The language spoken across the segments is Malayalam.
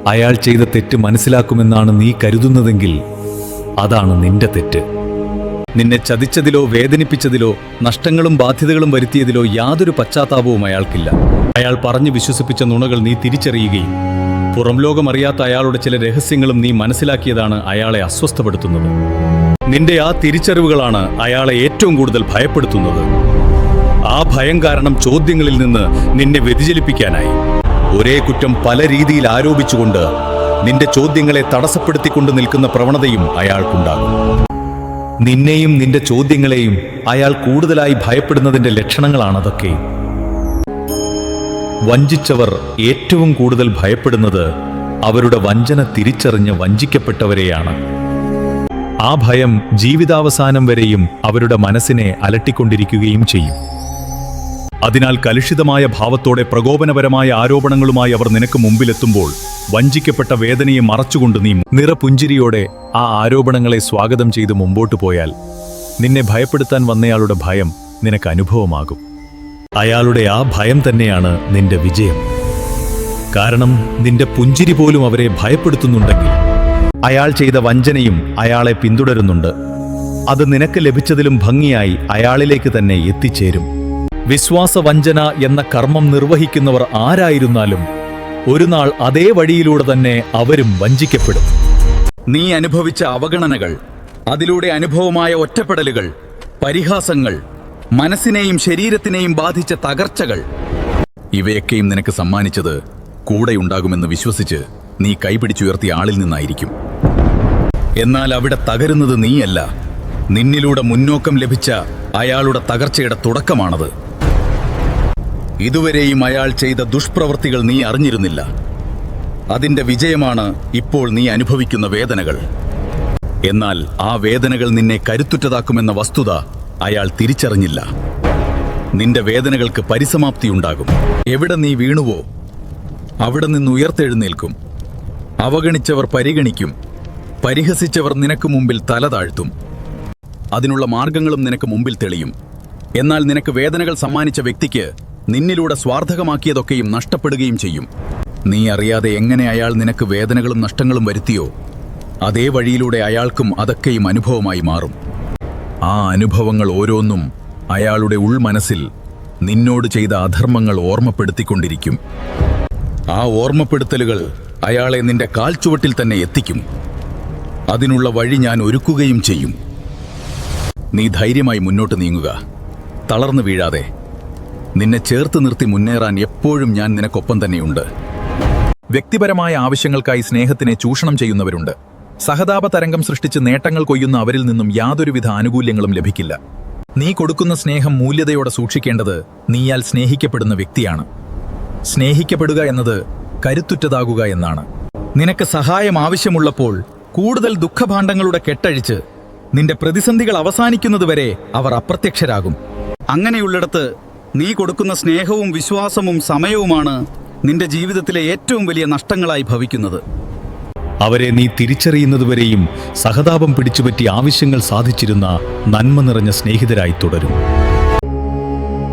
അയാൾ ചെയ്ത തെറ്റ് മനസ്സിലാക്കുമെന്നാണ് നീ കരുതുന്നതെങ്കിൽ അതാണ് നിന്റെ തെറ്റ്. നിന്നെ ചതിച്ചതിലോ വേദനിപ്പിച്ചതിലോ നഷ്ടങ്ങളും ബാധ്യതകളും വരുത്തിയതിലോ യാതൊരു പശ്ചാത്താപവും അയാൾക്കില്ല. അയാൾ പറഞ്ഞു വിശ്വസിപ്പിച്ച നുണകൾ നീ തിരിച്ചറിയുകയും പുറം ലോകമറിയാത്ത അയാളുടെ ചില രഹസ്യങ്ങളും നീ മനസ്സിലാക്കിയതാണ് അയാളെ അസ്വസ്ഥപ്പെടുത്തുന്നത്. നിന്റെ ആ തിരിച്ചറിവുകളാണ് അയാളെ ഏറ്റവും കൂടുതൽ ഭയപ്പെടുത്തുന്നത്. ആ ഭയം കാരണം ചോദ്യങ്ങളിൽ നിന്ന് നിന്നെ വ്യതിചലിപ്പിക്കാനായി ഒരേ കുറ്റം പല രീതിയിൽ ആരോപിച്ചുകൊണ്ട് നിന്റെ ചോദ്യങ്ങളെ തടസ്സപ്പെടുത്തിക്കൊണ്ട് നിൽക്കുന്ന പ്രവണതയും അയാൾക്കുണ്ടാകും. നിന്നെയും നിന്റെ ചോദ്യങ്ങളെയും അയാൾ കൂടുതലായി ഭയപ്പെടുന്നതിന്റെ ലക്ഷണങ്ങളാണതൊക്കെ. വഞ്ചിച്ചവർ ഏറ്റവും കൂടുതൽ ഭയപ്പെടുന്നത് അവരുടെ വഞ്ചന തിരിച്ചറിഞ്ഞ് വഞ്ചിക്കപ്പെട്ടവരെയാണ്. ആ ഭയം ജീവിതാവസാനം വരെയും അവരുടെ മനസ്സിനെ അലട്ടിക്കൊണ്ടിരിക്കുകയും ചെയ്യും. അതിനാൽ കലുഷിതമായ ഭാവത്തോടെ പ്രകോപനപരമായ ആരോപണങ്ങളുമായി അവർ നിനക്ക് മുമ്പിലെത്തുമ്പോൾ വഞ്ചിക്കപ്പെട്ട വേദനയെ മറച്ചുകൊണ്ട് നീ നിറപുഞ്ചിരിയോടെ ആ ആരോപണങ്ങളെ സ്വാഗതം ചെയ്ത് മുമ്പോട്ടു പോയാൽ നിന്നെ ഭയപ്പെടുത്താൻ വന്നയാളുടെ ഭയം നിനക്ക് അനുഭവമാകും. അയാളുടെ ആ ഭയം തന്നെയാണ് നിന്റെ വിജയം. കാരണം നിന്റെ പുഞ്ചിരി പോലും അവരെ ഭയപ്പെടുത്തുന്നുണ്ടെങ്കിൽ അയാൾ ചെയ്ത വഞ്ചനയും അയാളെ പിന്തുടരുന്നുണ്ട്. അത് നിനക്ക് ലഭിച്ചതിലും ഭംഗിയായി അയാളിലേക്ക് തന്നെ എത്തിച്ചേരും. വിശ്വാസവഞ്ചന എന്ന കർമ്മം നിർവഹിക്കുന്നവർ ആരായിരുന്നാലും ഒരു നാൾ അതേ വഴിയിലൂടെ തന്നെ അവരും വഞ്ചിക്കപ്പെടും. നീ അനുഭവിച്ച അവഗണനകൾ, അതിലൂടെ അനുഭവമായ ഒറ്റപ്പെടലുകൾ, പരിഹാസങ്ങൾ, മനസ്സിനെയും ശരീരത്തിനെയും ബാധിച്ച തകർച്ചകൾ, ഇവയൊക്കെയും നിനക്ക് സമ്മാനിച്ചത് കൂടെയുണ്ടാകുമെന്ന് വിശ്വസിച്ച് നീ കൈപിടിച്ചുയർത്തിയ ആളിൽ നിന്നായിരിക്കും. എന്നാൽ അവിടെ തകരുന്നത് നീയല്ല, നിന്നിലൂടെ മുന്നോക്കം ലഭിച്ച അയാളുടെ തകർച്ചയുടെ തുടക്കമാണത്. ഇതുവരെയും അയാൾ ചെയ്ത ദുഷ്പ്രവൃത്തികൾ നീ അറിഞ്ഞിരുന്നില്ല. അതിന്റെ വിജയമാണ് ഇപ്പോൾ നീ അനുഭവിക്കുന്ന വേദനകൾ. എന്നാൽ ആ വേദനകൾ നിന്നെ കരുത്തുറ്റതാക്കുമെന്ന വസ്തുത അയാൾ തിരിച്ചറിഞ്ഞില്ല. നിന്റെ വേദനകൾക്ക് പരിസമാപ്തിയുണ്ടാകും. എവിടെ നീ വീണുവോ അവിടെ നിന്ന് ഉയർത്തെഴുന്നേൽക്കും. അവഗണിച്ചവർ പരിഗണിക്കും, പരിഹസിച്ചവർ നിനക്ക് മുമ്പിൽ തല താഴ്ത്തും. അതിനുള്ള മാർഗങ്ങളും നിനക്ക് മുമ്പിൽ തെളിയും. എന്നാൽ നിനക്ക് വേദനകൾ സമ്മാനിച്ച വ്യക്തിക്ക് നിന്നിലൂടെ സ്വാർത്ഥകമാക്കിയതൊക്കെയും നഷ്ടപ്പെടുകയും ചെയ്യും. നീ അറിയാതെ എങ്ങനെ അയാൾ നിനക്ക് വേദനകളും നഷ്ടങ്ങളും വരുത്തിയോ അതേ വഴിയിലൂടെ അയാൾക്കും അതൊക്കെയും അനുഭവമായി മാറും. ആ അനുഭവങ്ങൾ ഓരോന്നും അയാളുടെ ഉൾമനസ്സിൽ നിന്നോട് ചെയ്ത അധർമ്മങ്ങൾ ഓർമ്മപ്പെടുത്തിക്കൊണ്ടിരിക്കും. ആ ഓർമ്മപ്പെടുത്തലുകൾ അയാളെ നിന്റെ കാൽച്ചുവട്ടിൽ തന്നെ എത്തിക്കും. അതിനുള്ള വഴി ഞാൻ ഒരുക്കുകയും ചെയ്യും. നീ ധൈര്യമായി മുന്നോട്ട് നീങ്ങുക, തളർന്നു വീഴാതെ. നിന്നെ ചേർത്ത് നിർത്തി മുന്നേറാൻ എപ്പോഴും ഞാൻ നിനക്കൊപ്പം തന്നെയുണ്ട്. വ്യക്തിപരമായ ആവശ്യങ്ങൾക്കായി സ്നേഹത്തിനെ ചൂഷണം ചെയ്യുന്നവരുണ്ട്. സഹതാപ തരംഗം സൃഷ്ടിച്ച് നേട്ടങ്ങൾ കൊയ്യുന്ന അവരിൽ നിന്നും യാതൊരുവിധ ആനുകൂല്യങ്ങളും ലഭിക്കില്ല. നീ കൊടുക്കുന്ന സ്നേഹം മൂല്യതയോടെ സൂക്ഷിക്കേണ്ടത് നീയാൽ സ്നേഹിക്കപ്പെടുന്ന വ്യക്തിയാണ്. സ്നേഹിക്കപ്പെടുക എന്നത് കരുത്തുറ്റതാകുക എന്നാണ്. നിനക്ക് സഹായം ആവശ്യമുള്ളപ്പോൾ കൂടുതൽ ദുഃഖഭാണ്ഡങ്ങളുടെ കെട്ടഴിച്ച് നിന്റെ പ്രതിസന്ധികൾ അവസാനിക്കുന്നതുവരെ അവർ അപ്രത്യക്ഷരാകും. അങ്ങനെയുള്ളിടത്ത് നീ കൊടുക്കുന്ന സ്നേഹവും വിശ്വാസവും സമയവുമാണ് നിന്റെ ജീവിതത്തിലെ ഏറ്റവും വലിയ നഷ്ടങ്ങളായി ഭവിക്കുന്നത്. അവരെ നീ തിരിച്ചറിയുന്നതുവരെയും സഹതാപം പിടിച്ചുപറ്റി ആവശ്യങ്ങൾ സാധിച്ചിരുന്ന നന്മ നിറഞ്ഞ സ്നേഹിതരായി തുടരും.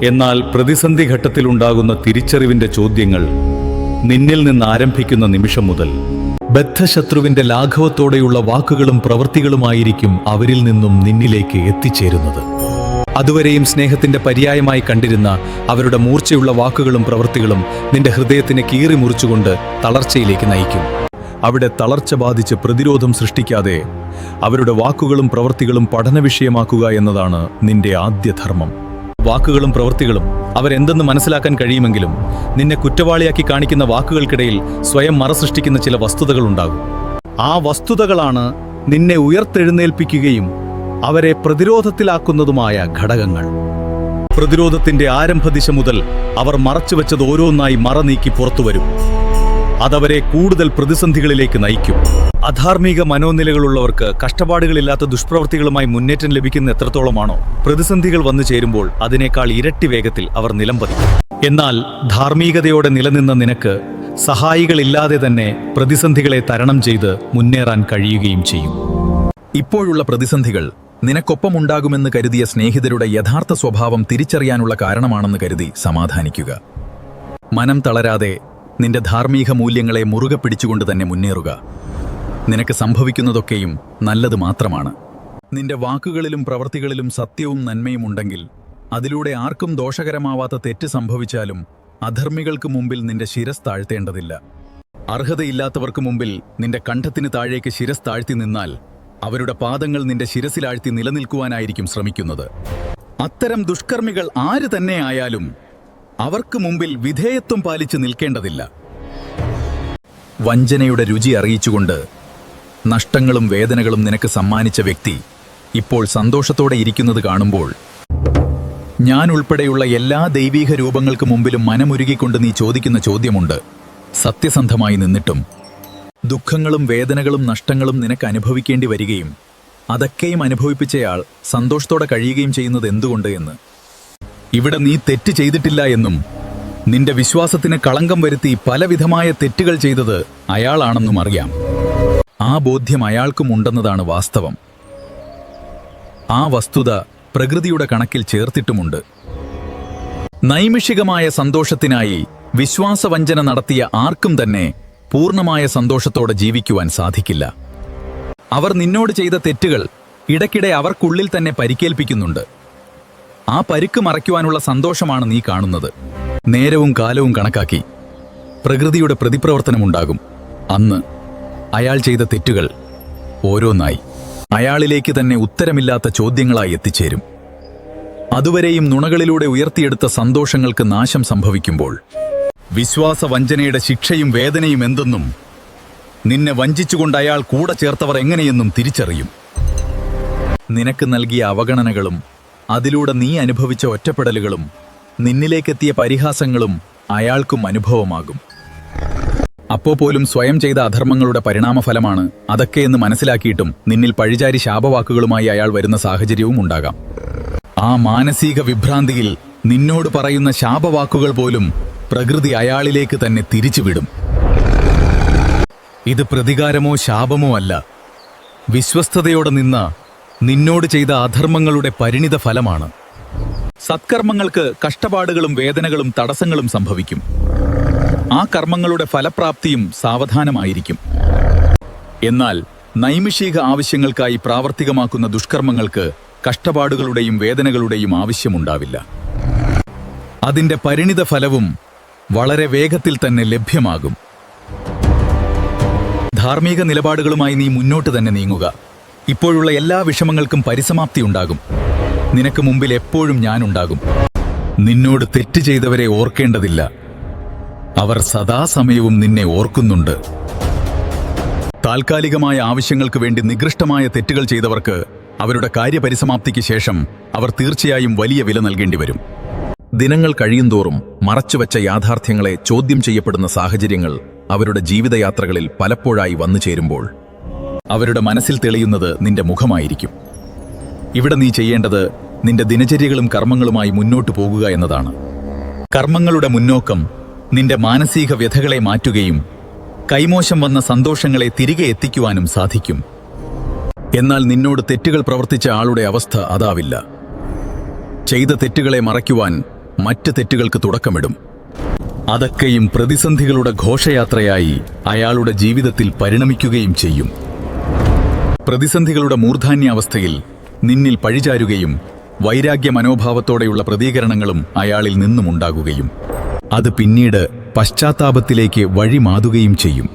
എന്നാൽ പ്രതിസന്ധി ഘട്ടത്തിലുണ്ടാകുന്ന തിരിച്ചറിവിന്റെ ചോദ്യങ്ങൾ നിന്നിൽ നിന്ന് ആരംഭിക്കുന്ന നിമിഷം മുതൽ ബദ്ധശത്രുവിന്റെ ലാഘവത്തോടെയുള്ള വാക്കുകളും പ്രവൃത്തികളുമായിരിക്കും അവരിൽ നിന്നും നിന്നിലേക്ക് എത്തിച്ചേരുന്നത്. അതുവരെയും സ്നേഹത്തിന്റെ പര്യായമായി കണ്ടിരുന്ന അവരുടെ മൂർച്ചയുള്ള വാക്കുകളും പ്രവൃത്തികളും നിന്റെ ഹൃദയത്തിനെ കീറി മുറിച്ചുകൊണ്ട് തളർച്ചയിലേക്ക് നയിക്കും. അവിടെ തളർച്ച ബാധിച്ച് പ്രതിരോധം സൃഷ്ടിക്കാതെ അവരുടെ വാക്കുകളും പ്രവൃത്തികളും പഠന വിഷയമാക്കുക എന്നതാണ് നിന്റെ ആദ്യ ധർമ്മം. വാക്കുകളും പ്രവൃത്തികളും അവരെന്തെന്ന് മനസ്സിലാക്കാൻ കഴിയുമെങ്കിലും നിന്നെ കുറ്റവാളിയാക്കി കാണിക്കുന്ന വാക്കുകൾക്കിടയിൽ സ്വയം മറസൃഷ്ടിക്കുന്ന ചില വസ്തുതകളുണ്ടാകും. ആ വസ്തുതകളാണ് നിന്നെ ഉയർത്തെഴുന്നേൽപ്പിക്കുകയും അവരെ പ്രതിരോധത്തിലാക്കുന്നതുമായ ഘടകങ്ങൾ. പ്രതിരോധത്തിന്റെ ആരംഭദിശ മുതൽ അവർ മറച്ചുവെച്ചത് ഓരോന്നായി മറനീക്കി പുറത്തുവരും. അതവരെ കൂടുതൽ പ്രതിസന്ധികളിലേക്ക് നയിക്കും. അധാർമിക മനോനിലകളുള്ളവർക്ക് കഷ്ടപ്പാടുകളില്ലാത്ത ദുഷ്പ്രവൃത്തികളുമായി മുന്നേറ്റം ലഭിക്കുന്ന എത്രത്തോളമാണോ, പ്രതിസന്ധികൾ വന്നു ചേരുമ്പോൾ അതിനേക്കാൾ ഇരട്ടി വേഗത്തിൽ അവർ നിലംപതിക്കും. എന്നാൽ ധാർമ്മികതയോടെ നിലനിന്ന നിനക്ക് സഹായികളില്ലാതെ തന്നെ പ്രതിസന്ധികളെ തരണം ചെയ്ത് മുന്നേറാൻ കഴിയുകയും ചെയ്യും. ഇപ്പോഴുള്ള പ്രതിസന്ധികൾ നിനക്കൊപ്പമുണ്ടാകുമെന്ന് കരുതിയ സ്നേഹിതരുടെ യഥാർത്ഥ സ്വഭാവം തിരിച്ചറിയാനുള്ള കാരണമാണെന്ന് കരുതി സമാധാനിക്കുക. മനം തളരാതെ നിന്റെ ധാർമ്മിക മൂല്യങ്ങളെ മുറുകെ പിടിച്ചുകൊണ്ട് തന്നെ മുന്നേറുക. നിനക്ക് സംഭവിക്കുന്നതൊക്കെയും നല്ലത് മാത്രമാണ്. നിന്റെ വാക്കുകളിലും പ്രവൃത്തികളിലും സത്യവും നന്മയും ഉണ്ടെങ്കിൽ അതിലൂടെ ആർക്കും ദോഷകരമാവാത്ത തെറ്റ് സംഭവിച്ചാലും അധർമ്മികൾക്ക് മുമ്പിൽ നിന്റെ ശിരസ് താഴ്ത്തേണ്ടതില്ല. അർഹതയില്ലാത്തവർക്ക് മുമ്പിൽ നിന്റെ കണ്ഠത്തിന് താഴേക്ക് ശിരസ് താഴ്ത്തി നിന്നാൽ അവരുടെ പാദങ്ങൾ നിന്റെ ശിരസിലാഴ്ത്തി നിലനിൽക്കുവാനായിരിക്കും ശ്രമിക്കുന്നത്. അത്തരം ദുഷ്കർമ്മികൾ ആര് തന്നെ ആയാലും അവർക്ക് മുമ്പിൽ വിധേയത്വം പാലിച്ച് നിൽക്കേണ്ടതില്ല. വഞ്ചനയുടെ രുചി അറിയിച്ചുകൊണ്ട് നഷ്ടങ്ങളും വേദനകളും നിനക്ക് സമ്മാനിച്ച വ്യക്തി ഇപ്പോൾ സന്തോഷത്തോടെ ഇരിക്കുന്നത് കാണുമ്പോൾ ഞാൻ ഉൾപ്പെടെയുള്ള എല്ലാ ദൈവീക രൂപങ്ങൾക്ക് മുമ്പിലും മനമുരുകിക്കൊണ്ട് നീ ചോദിക്കുന്ന ചോദ്യമുണ്ട്. സത്യസന്ധമായി നിന്നിട്ടും ദുഃഖങ്ങളും വേദനകളും നഷ്ടങ്ങളും നിനക്ക് അനുഭവിക്കേണ്ടി വരികയും അതൊക്കെയും അനുഭവിപ്പിച്ചയാൾ സന്തോഷത്തോടെ കഴിയുകയും ചെയ്യുന്നത് എന്തുകൊണ്ട് എന്ന്. ഇവിടെ നീ തെറ്റ് ചെയ്തിട്ടില്ല എന്നും നിന്റെ വിശ്വാസത്തിന് കളങ്കം വരുത്തി പലവിധമായ തെറ്റുകൾ ചെയ്തത് അയാളാണെന്നും അറിയാം. ആ ബോധ്യം അയാൾക്കും ഉണ്ടെന്നതാണ് വാസ്തവം. ആ വസ്തുത പ്രകൃതിയുടെ കണക്കിൽ ചേർത്തിട്ടുമുണ്ട്. നൈമിഷികമായ സന്തോഷത്തിനായി വിശ്വാസവഞ്ചന നടത്തിയ ആർക്കും തന്നെ പൂർണ്ണമായ സന്തോഷത്തോടെ ജീവിക്കുവാൻ സാധിക്കില്ല. അവർ നിന്നോട് ചെയ്ത തെറ്റുകൾ ഇടയ്ക്കിടെ അവർക്കുള്ളിൽ തന്നെ പരിക്കേൽപ്പിക്കുന്നുണ്ട്. ആ പരിക്ക് മറയ്ക്കുവാനുള്ള സന്തോഷമാണ് നീ കാണുന്നത്. നേരവും കാലവും കണക്കാക്കി പ്രകൃതിയുടെ പ്രതിപ്രവർത്തനമുണ്ടാകും. അന്ന് അയാൾ ചെയ്ത തെറ്റുകൾ ഓരോന്നായി അയാളിലേക്ക് തന്നെ ഉത്തരമില്ലാത്ത ചോദ്യങ്ങളായി എത്തിച്ചേരും. അതുവരെയും നുണകളിലൂടെ ഉയർത്തിയെടുത്ത സന്തോഷങ്ങൾക്ക് നാശം സംഭവിക്കുമ്പോൾ വിശ്വാസവഞ്ചനയുടെ ശിക്ഷയും വേദനയും എന്തെന്നും നിന്നെ വഞ്ചിച്ചുകൊണ്ട് അയാൾ കൂടെ ചേർത്തവർ എങ്ങനെയെന്നും തിരിച്ചറിയും. നിനക്ക് നൽകിയ അവഗണനകളും അതിലൂടെ നീ അനുഭവിച്ച ഒറ്റപ്പെടലുകളും നിന്നിലേക്കെത്തിയ പരിഹാസങ്ങളും അയാൾക്കും അനുഭവമാകും. അപ്പോ പോലും സ്വയം ചെയ്ത അധർമ്മങ്ങളുടെ പരിണാമഫലമാണ് അതൊക്കെയെന്ന് മനസ്സിലാക്കിയിട്ടും നിന്നിൽ പഴിചാരി ശാപവാക്കുകളുമായി അയാൾ വരുന്ന സാഹചര്യവും ഉണ്ടാകാം. ആ മാനസിക വിഭ്രാന്തിയിൽ നിന്നോട് പറയുന്ന ശാപവാക്കുകൾ പോലും പ്രകൃതി അയാളിലേക്ക് തന്നെ തിരിച്ചുവിടും. ഇത് പ്രതികാരമോ ശാപമോ അല്ല, വിശ്വസ്തയോടെ നിന്ന നിന്നോട് ചെയ്ത അധർമ്മങ്ങളുടെ പരിണിത ഫലമാണ്. സത്കർമ്മങ്ങൾക്ക് കഷ്ടപ്പാടുകളും വേദനകളും തടസ്സങ്ങളും സംഭവിക്കും. ആ കർമ്മങ്ങളുടെ ഫലപ്രാപ്തിയും സാവധാനമായിരിക്കും. എന്നാൽ നൈമിഷിക ആവശ്യങ്ങൾക്കായി പ്രാവർത്തികമാക്കുന്ന ദുഷ്കർമ്മങ്ങൾക്ക് കഷ്ടപ്പാടുകളുടെയും വേദനകളുടെയും ആവശ്യമുണ്ടാവില്ല. അതിന്റെ പരിണിത ഫലവും വളരെ വേഗത്തിൽ തന്നെ ലഭ്യമാകും. ധാർമ്മിക നിലപാടുകളുമായി നീ മുന്നോട്ട് തന്നെ നീങ്ങുക. ഇപ്പോഴുള്ള എല്ലാ വിഷമങ്ങൾക്കും പരിസമാപ്തി ഉണ്ടാകും. നിനക്ക് മുമ്പിൽ എപ്പോഴും ഞാനുണ്ടാകും. നിന്നോട് തെറ്റ് ചെയ്തവരെ ഓർക്കേണ്ടതില്ല, അവർ സദാസമയവും നിന്നെ ഓർക്കുന്നുണ്ട്. താൽക്കാലികമായ ആവശ്യങ്ങൾക്ക് വേണ്ടി നികൃഷ്ടമായ തെറ്റുകൾ ചെയ്തവർക്ക് അവരുടെ കാര്യപരിസമാപ്തിക്ക് ശേഷം അവർ തീർച്ചയായും വലിയ വില നൽകേണ്ടി വരും. ദിനങ്ങൾ കഴിയുന്തോറും മറച്ചുവെച്ച യാഥാർത്ഥ്യങ്ങളെ ചോദ്യം ചെയ്യപ്പെടുന്ന സാഹചര്യങ്ങൾ അവരുടെ ജീവിതയാത്രകളിൽ പലപ്പോഴായി വന്നു ചേരുമ്പോൾ അവരുടെ മനസ്സിൽ തെളിയുന്നത് നിന്റെ മുഖമായിരിക്കും. ഇവിടെ നീ ചെയ്യേണ്ടത് നിന്റെ ദിനചര്യകളും കർമ്മങ്ങളുമായി മുന്നോട്ടു പോകുക എന്നതാണ്. കർമ്മങ്ങളുടെ മുന്നോക്കം നിന്റെ മാനസിക വ്യഥകളെ മാറ്റുകയും കൈമോശം വന്ന സന്തോഷങ്ങളെ തിരികെ എത്തിക്കുവാനും സാധിക്കും. എന്നാൽ നിന്നോട് തെറ്റുകൾ പ്രവർത്തിച്ച ആളുടെ അവസ്ഥ അതാവില്ല. ചെയ്ത തെറ്റുകളെ മറയ്ക്കുവാൻ മറ്റ് തെറ്റുകൾക്ക് തുടക്കമിടും. അതൊക്കെയും പ്രതിസന്ധികളുടെ ഘോഷയാത്രയായി അയാളുടെ ജീവിതത്തിൽ പരിണമിക്കുകയും ചെയ്യും. പ്രതിസന്ധികളുടെ മൂർധാന്യാവസ്ഥയിൽ നിന്നിൽ പഴിചാരുകയും വൈരാഗ്യ മനോഭാവത്തോടെയുള്ള പ്രതികരണങ്ങളും അയാളിൽ നിന്നുമുണ്ടാകുകയും അത് പിന്നീട് പശ്ചാത്താപത്തിലേക്ക് വഴിമാതുകയും ചെയ്യും.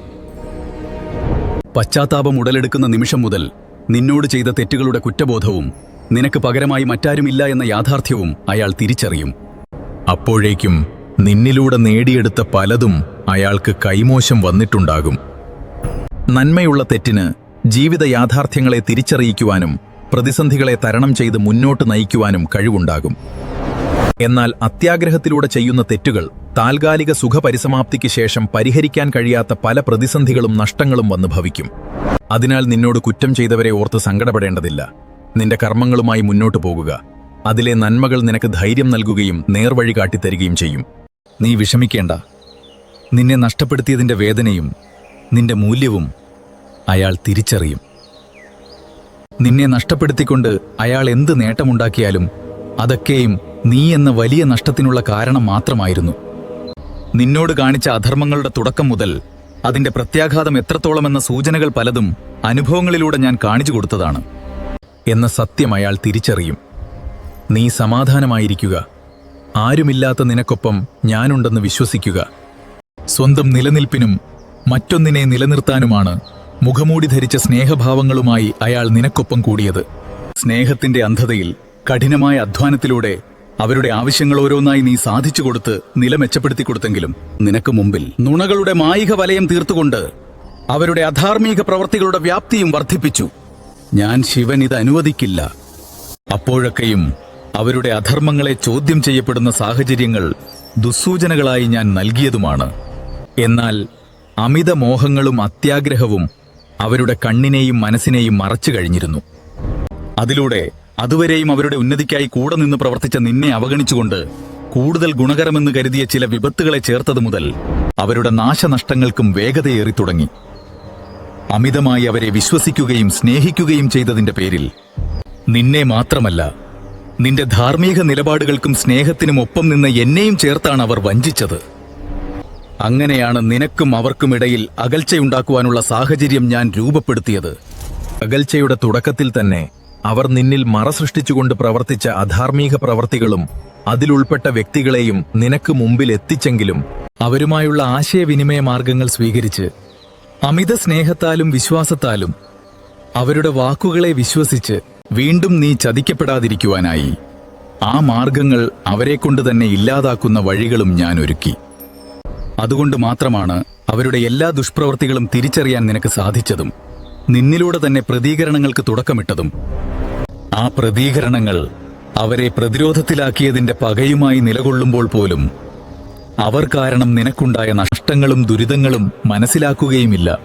പശ്ചാത്താപം ഉടലെടുക്കുന്ന നിമിഷം മുതൽ നിന്നോട് ചെയ്ത തെറ്റുകളുടെ കുറ്റബോധവും നിനക്ക് പകരമായി മറ്റാരുമില്ല എന്ന യാഥാർത്ഥ്യവും അയാൾ തിരിച്ചറിയും. അപ്പോഴേക്കും നിന്നിലൂടെ നേടിയെടുത്ത പലതും അയാൾക്ക് കൈമോശം വന്നിട്ടുണ്ടാകും. നന്മയുള്ള തെറ്റിന് ജീവിത യാഥാർത്ഥ്യങ്ങളെ തിരിച്ചറിയിക്കുവാനും പ്രതിസന്ധികളെ തരണം ചെയ്ത് മുന്നോട്ട് നയിക്കുവാനും കഴിവുണ്ടാകും. എന്നാൽ അത്യാഗ്രഹത്തിലൂടെ ചെയ്യുന്ന തെറ്റുകൾ താൽക്കാലിക സുഖപരിസമാപ്തിക്ക് ശേഷം പരിഹരിക്കാൻ കഴിയാത്ത പല പ്രതിസന്ധികളും നഷ്ടങ്ങളും വന്ന് ഭവിക്കും. അതിനാൽ നിന്നോട് കുറ്റം ചെയ്തവരെ ഓർത്ത് സങ്കടപ്പെടേണ്ടതില്ല. നിന്റെ കർമ്മങ്ങളുമായി മുന്നോട്ടു പോകുക. അതിലെ നന്മകൾ നിനക്ക് ധൈര്യം നൽകുകയും നേർവഴി കാട്ടിത്തരികയും ചെയ്യും. നീ വിഷമിക്കേണ്ട. നിന്നെ നഷ്ടപ്പെടുത്തിയതിന്റെ വേദനയും നിന്റെ മൂല്യവും അയാൾ തിരിച്ചറിയും. നിന്നെ നഷ്ടപ്പെടുത്തിക്കൊണ്ട് അയാൾ എന്ത് നേട്ടമുണ്ടാക്കിയാലും അതൊക്കെയും നീ എന്ന വലിയ നഷ്ടത്തിനുള്ള കാരണം മാത്രമായിരുന്നു. നിന്നോട് കാണിച്ച അധർമ്മങ്ങളുടെ തുടക്കം മുതൽ അതിന്റെ പ്രത്യാഘാതം എത്രത്തോളമെന്ന സൂചനകൾ പലതും അനുഭവങ്ങളിലൂടെ ഞാൻ കാണിച്ചു കൊടുത്തതാണ് എന്ന സത്യം അയാൾ തിരിച്ചറിയും. നീ സമാധാനമായിരിക്കുക. ആരുമില്ലാത്ത നിനക്കൊപ്പം ഞാനുണ്ടെന്ന് വിശ്വസിക്കുക. സ്വന്തം നിലനിൽപ്പിനും മറ്റൊന്നിനെ നിലനിർത്താനുമാണ് മുഖമൂടി ധരിച്ച സ്നേഹഭാവങ്ങളുമായി അയാൾ നിനക്കൊപ്പം കൂടിയത്. സ്നേഹത്തിന്റെ അന്ധതയിൽ കഠിനമായ അധ്വാനത്തിലൂടെ അവരുടെ ആവശ്യങ്ങൾ ഓരോന്നായി നീ സാധിച്ചു കൊടുത്ത് നില മെച്ചപ്പെടുത്തി കൊടുത്തെങ്കിലും നിനക്ക് മുമ്പിൽ നുണകളുടെ മായിക വലയം തീർത്തുകൊണ്ട് അവരുടെ അധാർമിക പ്രവൃത്തികളുടെ വ്യാപ്തിയും വർദ്ധിപ്പിച്ചു. ഞാൻ ശിവൻ ഇത് അനുവദിക്കില്ല. അപ്പോഴൊക്കെയും അവരുടെ അധർമ്മങ്ങളെ ചോദ്യം ചെയ്യപ്പെടുന്ന സാഹചര്യങ്ങൾ ദുസ്സൂചനകളായി ഞാൻ നൽകിയതുമാണ്. എന്നാൽ അമിത മോഹങ്ങളും അത്യാഗ്രഹവും അവരുടെ കണ്ണിനെയും മനസ്സിനെയും മറച്ചു കഴിഞ്ഞിരുന്നു. അതിലൂടെ അതുവരെയും അവരുടെ ഉന്നതിക്കായി കൂടെ നിന്ന് പ്രവർത്തിച്ച നിന്നെ അവഗണിച്ചുകൊണ്ട് കൂടുതൽ ഗുണകരമെന്ന് കരുതിയ ചില വിപത്തുകളെ ചേർത്തതു മുതൽ അവരുടെ നാശനഷ്ടങ്ങൾക്കും വേഗതയേറി തുടങ്ങി. അമിതമായി അവരെ വിശ്വസിക്കുകയും സ്നേഹിക്കുകയും ചെയ്തതിന്റെ പേരിൽ നിന്നെ മാത്രമല്ല, നിന്റെ ധാർമ്മിക നിലപാടുകൾക്കും സ്നേഹത്തിനും ഒപ്പം നിന്ന് എന്നെയും ചേർത്താണ് അവർ വഞ്ചിച്ചത്. അങ്ങനെയാണ് നിനക്കും അവർക്കുമിടയിൽ അകൽച്ചയുണ്ടാക്കുവാനുള്ള സാഹചര്യം ഞാൻ രൂപപ്പെടുത്തിയത്. അകൽച്ചയുടെ തുടക്കത്തിൽ തന്നെ അവർ നിന്നിൽ മറ സൃഷ്ടിച്ചുകൊണ്ട് പ്രവർത്തിച്ച അധാർമിക പ്രവർത്തികളും അതിലുൾപ്പെട്ട വ്യക്തികളെയും നിനക്ക് മുമ്പിൽ എത്തിച്ചെങ്കിലും അവരുമായുള്ള ആശയവിനിമയ മാർഗങ്ങൾ സ്വീകരിച്ച് അമിത സ്നേഹത്താലും വിശ്വാസത്താലും അവരുടെ വാക്കുകളെ വിശ്വസിച്ച് വീണ്ടും നീ ചതിക്കപ്പെടാതിരിക്കുവാനായി ആ മാർഗങ്ങൾ അവരെക്കൊണ്ട് തന്നെ ഇല്ലാതാക്കുന്ന വഴികളും ഞാൻ ഒരുക്കി. അതുകൊണ്ട് മാത്രമാണ് അവരുടെ എല്ലാ ദുഷ്പ്രവൃത്തികളും തിരിച്ചറിയാൻ നിനക്ക് സാധിച്ചതും നിന്നിലൂടെ തന്നെ പ്രതികരണങ്ങൾക്ക് തുടക്കമിട്ടതും. ആ പ്രതികരണങ്ങൾ അവരെ പ്രതിരോധത്തിലാക്കിയതിന്റെ പകയുമായി നിലകൊള്ളുമ്പോൾ പോലും അവർ കാരണം നിനക്കുണ്ടായ നഷ്ടങ്ങളും ദുരിതങ്ങളും മനസ്സിലാക്കുകയുമില്ല.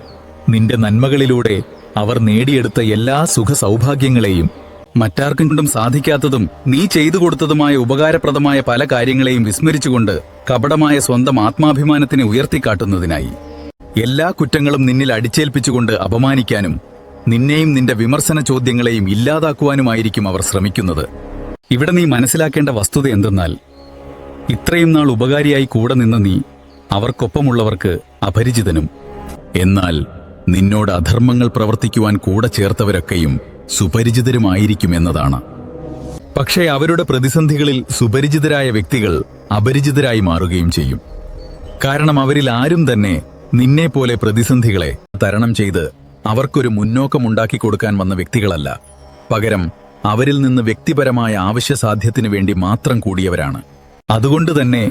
നിന്റെ നന്മകളിലൂടെ അവർ നേടിയെടുത്ത എല്ലാ സുഖ സൗഭാഗ്യങ്ങളെയും മറ്റാർക്കും കൊണ്ടും സാധിക്കാത്തതും നീ ചെയ്തു കൊടുത്തതുമായ ഉപകാരപ്രദമായ പല കാര്യങ്ങളെയും വിസ്മരിച്ചുകൊണ്ട് കപടമായ സ്വന്തം ആത്മാഭിമാനത്തിനെ ഉയർത്തിക്കാട്ടുന്നതിനായി എല്ലാ കുറ്റങ്ങളും നിന്നിൽ അടിച്ചേൽപ്പിച്ചുകൊണ്ട് അപമാനിക്കാനും നിന്നെയും നിന്റെ വിമർശന ചോദ്യങ്ങളെയും ഇല്ലാതാക്കുവാനുമായിരിക്കും അവർ ശ്രമിക്കുന്നത്. ഇവിടെ നീ മനസ്സിലാക്കേണ്ട വസ്തുത എന്തെന്നാൽ, ഇത്രയും നാൾ ഉപകാരിയായി കൂടെ നിന്ന നീ അവർക്കൊപ്പമുള്ളവർക്ക് അപരിചിതനും, എന്നാൽ നിന്നോട് അധർമ്മങ്ങൾ പ്രവർത്തിക്കുവാൻ കൂടെ ചേർത്തവരൊക്കെയും സുപരിചിതരുമായിരിക്കുമെന്നതാണ്. പക്ഷേ അവരുടെ പ്രതിസന്ധികളിൽ സുപരിചിതരായ വ്യക്തികൾ അപരിചിതരായി മാറുകയും ചെയ്യും. കാരണം അവരിൽ ആരും തന്നെ നിന്നെപ്പോലെ പ്രതിസന്ധികളെ തരണം ചെയ്ത് അവർക്കൊരു മുന്നോക്കമുണ്ടാക്കി കൊടുക്കാൻ വന്ന വ്യക്തികളല്ല. പകരം അവരിൽ നിന്ന് വ്യക്തിപരമായ ആവശ്യസാധ്യത്തിനു വേണ്ടി മാത്രം കൂടിയവരാണ്. അതുകൊണ്ട് തന്നെ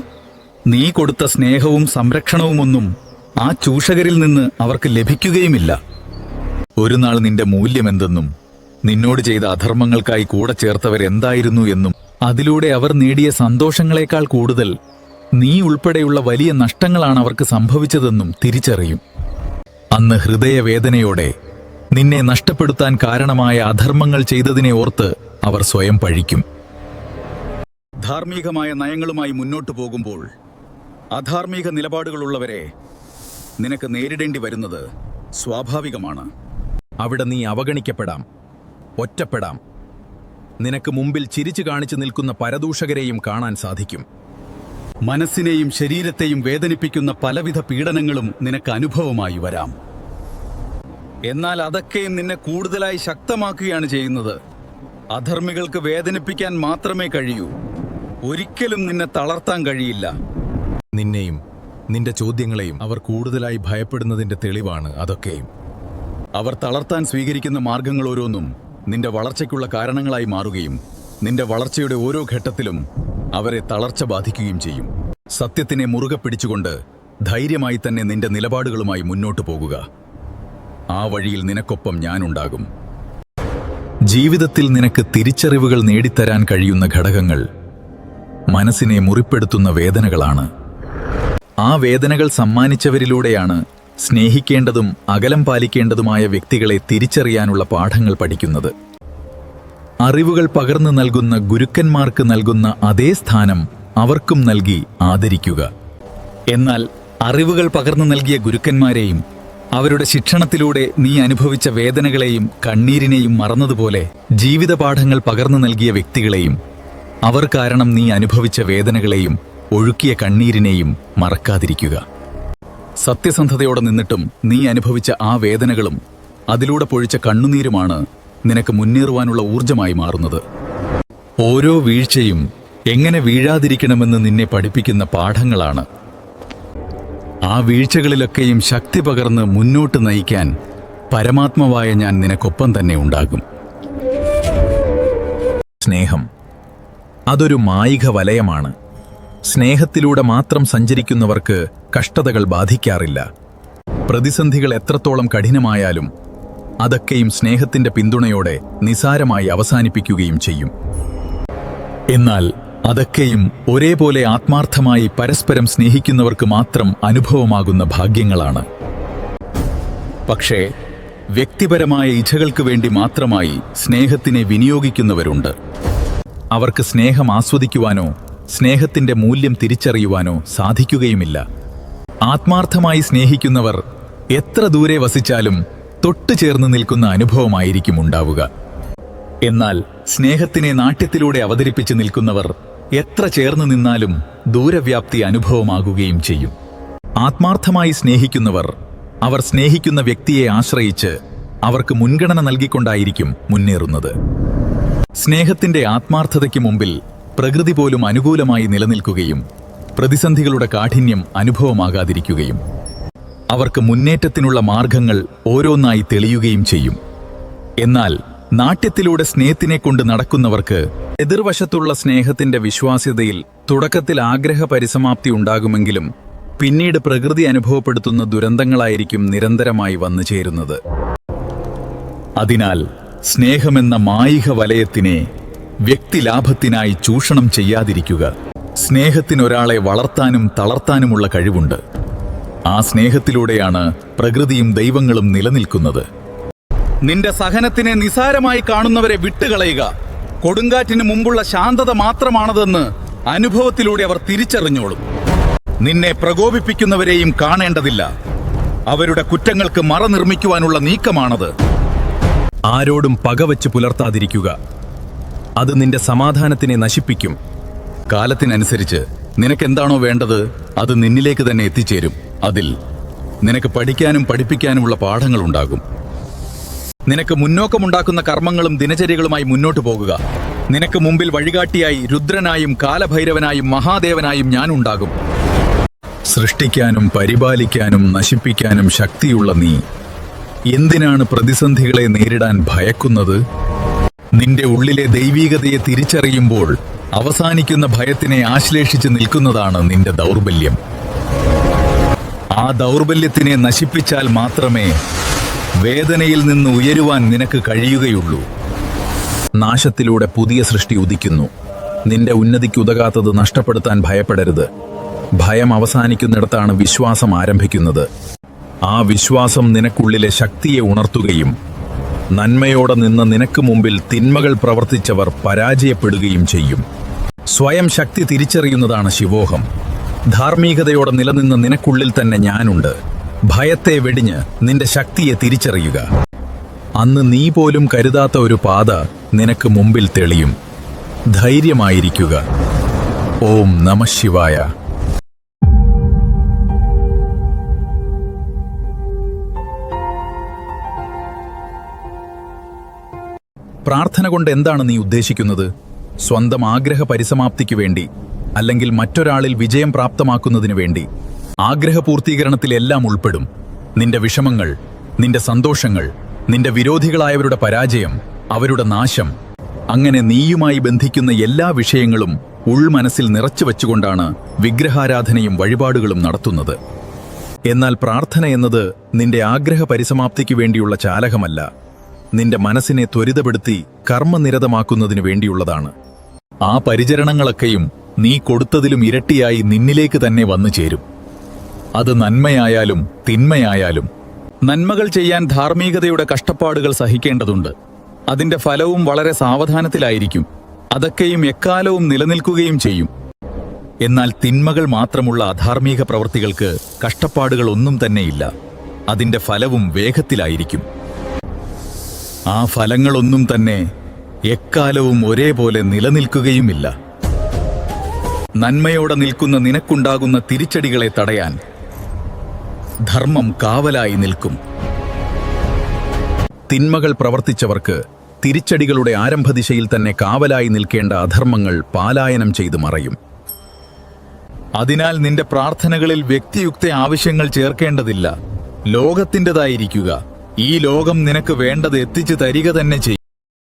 നീ കൊടുത്ത സ്നേഹവും സംരക്ഷണവുമൊന്നും ആ ചൂഷകരിൽ നിന്ന് അവർക്ക് ലഭിക്കുകയുമില്ല. ഒരു നാൾ നിന്റെ മൂല്യമെന്തെന്നും നിന്നോട് ചെയ്ത അധർമ്മങ്ങൾക്കായി കൂടെ ചേർത്തവരെന്തായിരുന്നു എന്നും അതിലൂടെ അവർ നേടിയ സന്തോഷങ്ങളെക്കാൾ കൂടുതൽ നീ ഉൾപ്പെടെയുള്ള വലിയ നഷ്ടങ്ങളാണ് അവർക്ക് സംഭവിച്ചതെന്നും തിരിച്ചറിയും. അന്ന് ഹൃദയവേദനയോടെ നിന്നെ നഷ്ടപ്പെടുത്താൻ കാരണമായ അധർമ്മങ്ങൾ ചെയ്തതിനെ ഓർത്ത് അവർ സ്വയം പഴിക്കും. ധാർമ്മികമായ നയങ്ങളുമായി മുന്നോട്ടു പോകുമ്പോൾ അധാർമിക നിലപാടുകളുള്ളവരെ നിനക്ക് നേരിടേണ്ടി വരുന്നത് സ്വാഭാവികമാണ്. അവിടെ നീ അവഗണിക്കപ്പെടാം, ഒറ്റപ്പെടാം. നിനക്ക് മുമ്പിൽ ചിരിച്ചു കാണിച്ചു നിൽക്കുന്ന പരദൂഷകരെയും കാണാൻ സാധിക്കും. മനസ്സിനെയും ശരീരത്തെയും വേദനിപ്പിക്കുന്ന പലവിധ പീഡനങ്ങളും നിനക്ക് അനുഭവമായി വരാം. എന്നാൽ അതൊക്കെയും നിന്നെ കൂടുതലായി ശക്തമാക്കുകയാണ് ചെയ്യുന്നത്. അധർമ്മികൾക്ക് വേദനിപ്പിക്കാൻ മാത്രമേ കഴിയൂ, ഒരിക്കലും നിന്നെ തളർത്താൻ കഴിയില്ല. നിന്നെയും നിന്റെ ചോദ്യങ്ങളെയും അവർ കൂടുതലായി ഭയപ്പെടുന്നതിന്റെ തെളിവാണ് അതൊക്കെയും. അവർ തളർത്താൻ സ്വീകരിക്കുന്ന മാർഗങ്ങൾ ഓരോന്നും നിന്റെ വളർച്ചയ്ക്കുള്ള കാരണങ്ങളായി മാറുകയും നിന്റെ വളർച്ചയുടെ ഓരോ ഘട്ടത്തിലും അവരെ തളർച്ച ബാധിക്കുകയും ചെയ്യും. സത്യത്തിനെ മുറുകെ പിടിച്ചുകൊണ്ട് ധൈര്യമായി തന്നെ നിന്റെ നിലപാടുകളുമായി മുന്നോട്ടു പോകുക. ആ വഴിയിൽ നിനക്കൊപ്പം ഞാനുണ്ടാകും. ജീവിതത്തിൽ നിനക്ക് തിരിച്ചറിവുകൾ നേടിത്തരാൻ കഴിയുന്ന ഘടകങ്ങൾ മനസ്സിനെ മുറിപ്പെടുത്തുന്ന വേദനകളാണ്. ആ വേദനകൾ സമ്മാനിച്ചവരിലൂടെയാണ് സ്നേഹിക്കേണ്ടതും അകലം പാലിക്കേണ്ടതുമായ വ്യക്തികളെ തിരിച്ചറിയാനുള്ള പാഠങ്ങൾ പഠിക്കുന്നത്. അറിവുകൾ പകർന്നു നൽകുന്ന ഗുരുക്കന്മാർക്ക് നൽകുന്ന അതേ സ്ഥാനം അവർക്കും നൽകി ആദരിക്കുക. എന്നാൽ അറിവുകൾ പകർന്നു നൽകിയ ഗുരുക്കന്മാരെയും അവരുടെ ശിക്ഷണത്തിലൂടെ നീ അനുഭവിച്ച വേദനകളെയും കണ്ണീരിനെയും മറന്നതുപോലെ ജീവിത പാഠങ്ങൾ പകർന്നു നൽകിയ വ്യക്തികളെയും അവർ കാരണം നീ അനുഭവിച്ച വേദനകളെയും ഒഴുക്കിയ കണ്ണീരിനെയും മറക്കാതിരിക്കുക. സത്യസന്ധതയോടെ നിന്നിട്ടും നീ അനുഭവിച്ച ആ വേദനകളും അതിലൂടെ പൊഴിച്ച കണ്ണുനീരുമാണ് നിനക്ക് മുന്നേറുവാനുള്ള ഊർജമായി മാറുന്നത്. ഓരോ വീഴ്ചയും എങ്ങനെ വീഴാതിരിക്കണമെന്ന് നിന്നെ പഠിപ്പിക്കുന്ന പാഠങ്ങളാണ്. ആ വീഴ്ചകളിലൊക്കെയും ശക്തി പകർന്ന് മുന്നോട്ട് നയിക്കാൻ പരമാത്മാവായ ഞാൻ നിനക്കൊപ്പം തന്നെ ഉണ്ടാകും. സ്നേഹം അതൊരു മായിക വലയമാണ്. സ്നേഹത്തിലൂടെ മാത്രം സഞ്ചരിക്കുന്നവർക്ക് കഷ്ടതകൾ ബാധിക്കാറില്ല. പ്രതിസന്ധികൾ എത്രത്തോളം കഠിനമായാലും അതൊക്കെയും സ്നേഹത്തിന്റെ പിന്തുണയോടെ നിസാരമായി അവസാനിപ്പിക്കുകയും ചെയ്യും. എന്നാൽ അതൊക്കെയും ഒരേപോലെ ആത്മാർത്ഥമായി പരസ്പരം സ്നേഹിക്കുന്നവർക്ക് മാത്രം അനുഭവമാകുന്ന ഭാഗ്യങ്ങളാണ്. പക്ഷേ വ്യക്തിപരമായ ഇച്ഛകൾക്ക് വേണ്ടി മാത്രമായി സ്നേഹത്തിനെ വിനിയോഗിക്കുന്നവരുണ്ട്. അവർക്ക് സ്നേഹം ആസ്വദിക്കുവാനോ സ്നേഹത്തിന്റെ മൂല്യം തിരിച്ചറിയുവാനോ സാധിക്കുകയുമില്ല. ആത്മാർത്ഥമായി സ്നേഹിക്കുന്നവർ എത്ര ദൂരെ വസിച്ചാലും തൊട്ടു ചേർന്ന് നിൽക്കുന്ന അനുഭവമായിരിക്കും ഉണ്ടാവുക. എന്നാൽ സ്നേഹത്തിനെ നാട്യത്തിലൂടെ അവതരിപ്പിച്ച് നിൽക്കുന്നവർ എത്ര ചേർന്ന് നിന്നാലും ദൂരവ്യാപ്തി അനുഭവമാകുകയും ചെയ്യും. ആത്മാർത്ഥമായി സ്നേഹിക്കുന്നവർ അവർ സ്നേഹിക്കുന്ന വ്യക്തിയെ ആശ്രയിച്ച് അവർക്ക് മുൻഗണന നൽകിക്കൊണ്ടായിരിക്കും മുന്നേറുന്നത്. സ്നേഹത്തിന്റെ ആത്മാർത്ഥതയ്ക്ക് മുമ്പിൽ പ്രകൃതി പോലും അനുകൂലമായി നിലനിൽക്കുകയും പ്രതിസന്ധികളുടെ കാഠിന്യം അനുഭവമാകാതിരിക്കുകയും അവർക്ക് മുന്നേറ്റത്തിനുള്ള മാർഗങ്ങൾ ഓരോന്നായി തെളിയുകയും ചെയ്യും. എന്നാൽ നാട്യത്തിലൂടെ സ്നേഹത്തിനെ കൊണ്ട് നടക്കുന്നവർക്ക് എതിർവശത്തുള്ള സ്നേഹത്തിന്റെ വിശ്വാസ്യതയിൽ തുടക്കത്തിൽ ആഗ്രഹ പരിസമാപ്തി ഉണ്ടാകുമെങ്കിലും പിന്നീട് പ്രകൃതി അനുഭവപ്പെടുത്തുന്ന ദുരന്തങ്ങളായിരിക്കും നിരന്തരമായി വന്നു ചേരുന്നത്. അതിനാൽ സ്നേഹമെന്ന മായിക വലയത്തിനെ വ്യക്തിലാഭത്തിനായി ചൂഷണം ചെയ്യാതിരിക്കുക. സ്നേഹത്തിനൊരാളെ വളർത്താനും തളർത്താനുമുള്ള കഴിവുണ്ട്. ആ സ്നേഹത്തിലൂടെയാണ് പ്രകൃതിയും ദൈവങ്ങളും നിലനിൽക്കുന്നത്. നിന്റെ സഹനത്തിനെ നിസാരമായി കാണുന്നവരെ വിട്ടുകളയുക. കൊടുങ്കാറ്റിന് മുമ്പുള്ള ശാന്തത മാത്രമാണതെന്ന് അനുഭവത്തിലൂടെ അവർ തിരിച്ചറിഞ്ഞോളും. നിന്നെ പ്രകോപിപ്പിക്കുന്നവരെയും കാണേണ്ടതില്ല. അവരുടെ കുറ്റങ്ങൾക്ക് മറ നിർമ്മിക്കുവാനുള്ള നീക്കമാണത്. ആരോടും പകവച്ച് പുലർത്താതിരിക്കുക. അത് നിന്റെ സമാധാനത്തിനെ നശിപ്പിക്കും. കാലത്തിനനുസരിച്ച് നിനക്കെന്താണോ വേണ്ടത് അത് നിന്നിലേക്ക് തന്നെ എത്തിച്ചേരും. അതിൽ നിനക്ക് പഠിക്കാനും പഠിപ്പിക്കാനുമുള്ള പാഠങ്ങളുണ്ടാകും. നിനക്ക് മുന്നോക്കമുണ്ടാക്കുന്ന കർമ്മങ്ങളും ദിനചര്യകളുമായി മുന്നോട്ടു പോകുക. നിനക്ക് മുമ്പിൽ വഴികാട്ടിയായി രുദ്രനായും കാലഭൈരവനായും മഹാദേവനായും ഞാനുണ്ടാകും. സൃഷ്ടിക്കാനും പരിപാലിക്കാനും നശിപ്പിക്കാനും ശക്തിയുള്ള നീ എന്തിനാണ് പ്രതിസന്ധികളെ നേരിടാൻ ഭയക്കുന്നത്? നിന്റെ ഉള്ളിലെ ദൈവീകതയെ തിരിച്ചറിയുമ്പോൾ അവസാനിക്കുന്ന ഭയത്തിനെ ആശ്ലേഷിച്ച് നിൽക്കുന്നതാണ് നിന്റെ ദൗർബല്യം. ആ ദൗർബല്യത്തിനെ നശിപ്പിച്ചാൽ മാത്രമേ വേദനയിൽ നിന്ന് ഉയരുവാൻ നിനക്ക് കഴിയുകയുള്ളൂ. നാശത്തിലൂടെ പുതിയ സൃഷ്ടി ഉദിക്കുന്നു. നിന്റെ ഉന്നതിക്കുതകാത്തത് നഷ്ടപ്പെടുത്താൻ ഭയപ്പെടരുത്. ഭയം അവസാനിക്കുന്നിടത്താണ് വിശ്വാസം ആരംഭിക്കുന്നത്. ആ വിശ്വാസം നിനക്കുള്ളിലെ ശക്തിയെ ഉണർത്തുകയും നന്മയോടെ നിന്ന് നിനക്ക് മുമ്പിൽ തിന്മകൾ പ്രവർത്തിച്ചവർ പരാജയപ്പെടുകയും ചെയ്യും. സ്വയം ശക്തി തിരിച്ചറിയുന്നതാണ് ശിവോഹം. ധാർമ്മികതയോടെ നിലനിന്ന് നിനക്കുള്ളിൽ തന്നെ ഞാനുണ്ട്. ഭയത്തെ വെടിഞ്ഞ് നിന്റെ ശക്തിയെ തിരിച്ചറിയുക. അന്ന് നീ പോലും കരുതാത്ത ഒരു പാത നിനക്ക് മുമ്പിൽ തെളിയും. ധൈര്യമായിരിക്കുക. ഓം നമഃ ശിവായ. പ്രാർത്ഥന കൊണ്ട് എന്താണ് നീ ഉദ്ദേശിക്കുന്നത്? സ്വന്തം ആഗ്രഹ പരിസമാപ്തിക്ക് വേണ്ടി, അല്ലെങ്കിൽ മറ്റൊരാളിൽ വിജയം പ്രാപ്തമാക്കുന്നതിനു വേണ്ടി? ആഗ്രഹ പൂർത്തീകരണത്തിലെല്ലാം ഉൾപ്പെടും. നിന്റെ വിഷമങ്ങൾ, നിന്റെ സന്തോഷങ്ങൾ, നിന്റെ വിരോധികളായവരുടെ പരാജയം, അവരുടെ നാശം, അങ്ങനെ നീയുമായി ബന്ധിക്കുന്ന എല്ലാ വിഷയങ്ങളും ഉൾമനസ്സിൽ നിറച്ചു വച്ചുകൊണ്ടാണ് വിഗ്രഹാരാധനയും വഴിപാടുകളും നടത്തുന്നത്. എന്നാൽ പ്രാർത്ഥന എന്നത് നിന്റെ ആഗ്രഹ പരിസമാപ്തിക്ക് വേണ്ടിയുള്ള ചാലകമല്ല. നിന്റെ മനസ്സിനെ ത്വരിതപ്പെടുത്തി കർമ്മനിരതമാക്കുന്നതിനു വേണ്ടിയുള്ളതാണ്. ആ പരിചരണങ്ങളൊക്കെയും നീ കൊടുത്തതിലും ഇരട്ടിയായി നിന്നിലേക്ക് തന്നെ വന്നു ചേരും. അത് നന്മയായാലും തിന്മയായാലും. നന്മകൾ ചെയ്യാൻ ധാർമ്മികതയുടെ കഷ്ടപ്പാടുകൾ സഹിക്കേണ്ടതുണ്ട്. അതിന്റെ ഫലവും വളരെ സാവധാനത്തിലായിരിക്കും. അതൊക്കെയും എക്കാലവും നിലനിൽക്കുകയും ചെയ്യും. എന്നാൽ തിന്മകൾ മാത്രമുള്ള അധാർമിക പ്രവൃത്തികൾക്ക് കഷ്ടപ്പാടുകൾ ഒന്നും തന്നെയില്ല. അതിന്റെ ഫലവും വേഗത്തിലായിരിക്കും. ആ ഫലങ്ങളൊന്നും തന്നെ എക്കാലവും ഒരേപോലെ നിലനിൽക്കുകയുമില്ല. നന്മയോടെ നിൽക്കുന്ന നിനക്കുണ്ടാകുന്ന തിരിച്ചടികളെ തടയാൻ ധർമ്മം കാവലായി നിൽക്കും. തിന്മകൾ പ്രവർത്തിച്ചവർക്ക് തിരിച്ചടികളുടെ ആരംഭദിശയിൽ തന്നെ കാവലായി നിൽക്കേണ്ട അധർമ്മങ്ങൾ പാലായനം ചെയ്തു മറയും. അതിനാൽ നിന്റെ പ്രാർത്ഥനകളിൽ വ്യക്തിയുക്ത ആവശ്യങ്ങൾ ചേർക്കേണ്ടതില്ല. ലോകത്തിൻ്റെതായിരിക്കുക. ഈ ലോകം നിനക്ക് വേണ്ടത് എത്തിച്ചു തരിക തന്നെ ചെയ്യും.